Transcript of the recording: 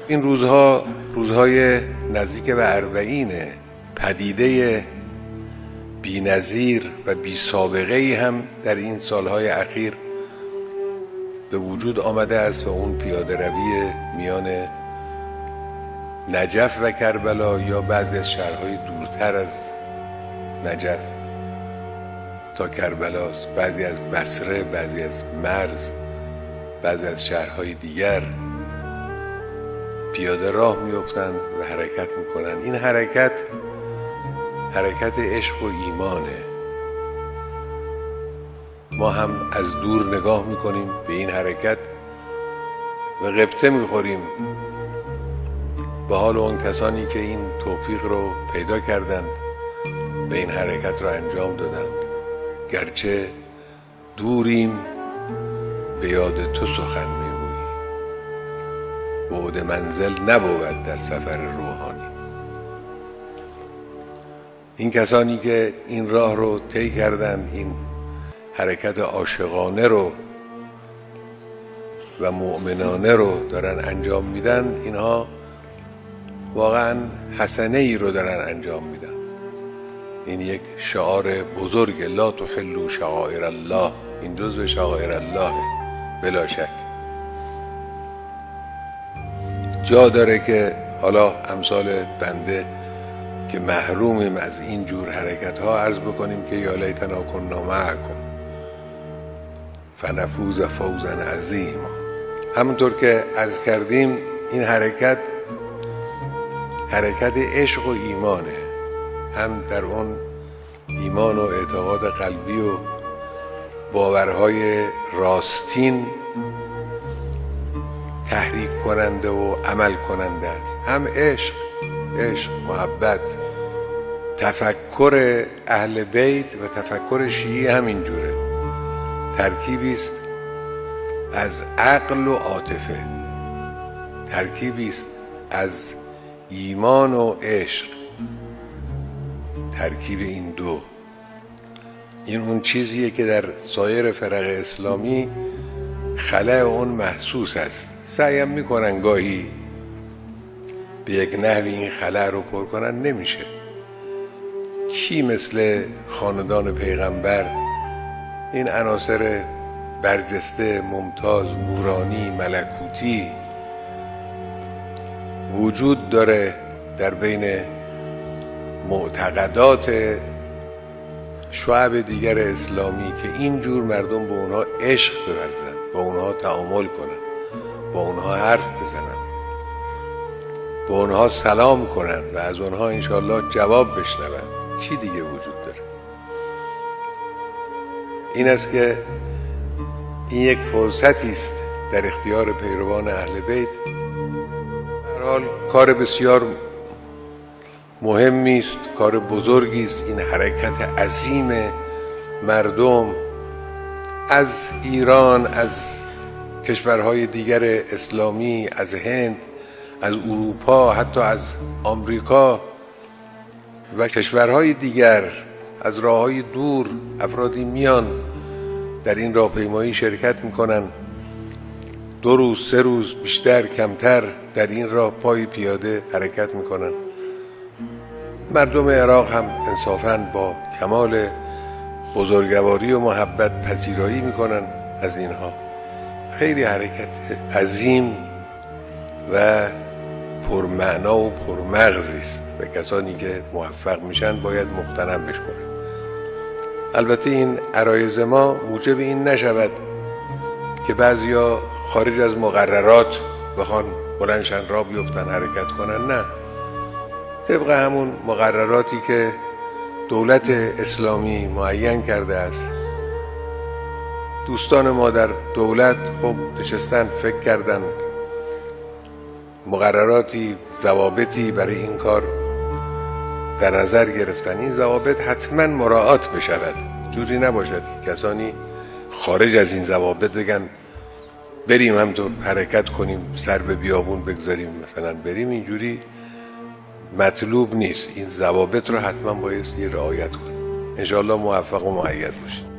این روزها روزهای نزدیک به 40 پدیده بی‌نظیر و بی سابقه‌ای هم در این سالهای اخیر به وجود آمده است و اون پیاده روی میان نجف و کربلا یا بعضی از شهرهای دورتر از نجف تا کربلاست، بعضی از بصره، بعضی از مرز، بعضی از شهرهای دیگر پیاده راه میافتند و حرکت میکنند. این حرکت عشق و ایمانه. ما هم از دور نگاه میکنیم به این حرکت و غبطه میخوریم به حال اون کسانی که این توفیق رو پیدا کردند و این حرکت رو انجام دادند. گرچه دوریم به یاد تو سخن میگویی، بعد منزل نبود در سفر روحانی. این کسانی که این راه رو طی کردند، این حرکت عاشقانه رو و مؤمنانه رو دارن انجام میدن، اینها واقعا حسنه ای رو دارن انجام میدن. این یک شعار بزرگ، لا تحلوا شعائر الله، این جزو شعائر الله بلا شک. جا داره که حالا امثال بنده که محرومیم از این جور حرکت ها عرض بکنیم که یا لیتنا کنا معکم فنفوز فوزا عظیما. همونطور که عرض کردیم این حرکت عشق و ایمانه، هم در اون ایمان و اعتقاد قلبی و باورهای راستین تحریک کننده و عمل کننده است، هم عشق، محبت، تفکر اهل بیت و تفکر شیعی همینجوره. ترکیبی است از عقل و عاطفه، ترکیبی است از ایمان و عشق. ترکیب این دو، این اون چیزیه که در سایر فرق اسلامی خلأ اون محسوس است. سعیم میکنن گاهی به یک نحوی این خلأ رو پر کنن، نمیشه. کی مثل خاندان پیغمبر این عناصر برجسته، ممتاز، نورانی، ملکوتی وجود داره در بین معتقدات شعب دیگر اسلامی که اینجور مردم به اونها عشق بورزن، با اونها تعامل کنن، با اونها حرف بزنن، با اونها سلام کنن و از اونها انشاءالله جواب بشنون. کی دیگه وجود داره؟ این است که این یک فرصتی است در اختیار پیروان اهل بیت. به هر حال کار بسیار مهمی است، کار بزرگی است. این حرکت عظیم مردم از ایران، از کشورهای دیگر اسلامی، از هند، از اروپا، حتی از آمریکا و کشورهای دیگر، از راههای دور افرادی میان در این راهپیمایی شرکت میکنن. 2 روز 3 روز بیشتر کمتر در این راه پای پیاده حرکت میکنن. مردم عراق هم انصافاً با کمال بزرگواری و محبت پذیرایی میکنن از اینها. خیلی حرکت عظیم و پرمعنا و پرمغزی است و کسانی که موفق میشن باید مغتنم بشکنن. البته این عرایض ما موجب این نشود که بعضیا خارج از مقررات بخوان بلندشن را بیفتن حرکت کنن. نه، طبق همون مقرراتی که دولت اسلامی معین کرده است. دوستان ما در دولت خب نشستن فکر کردن، مقرراتی، ضوابطی برای این کار در نظر گرفتن. این ضوابط حتما مراعات بشود، جوری نباشد که کسانی خارج از این ضوابط بگن بریم همطور حرکت کنیم، سر به بیابون بگذاریم مثلا بریم. اینجوری مطلوب نیست. این ضوابط رو حتما بایستی رعایت کنیم. انشاءالله موفق و مؤید باشید.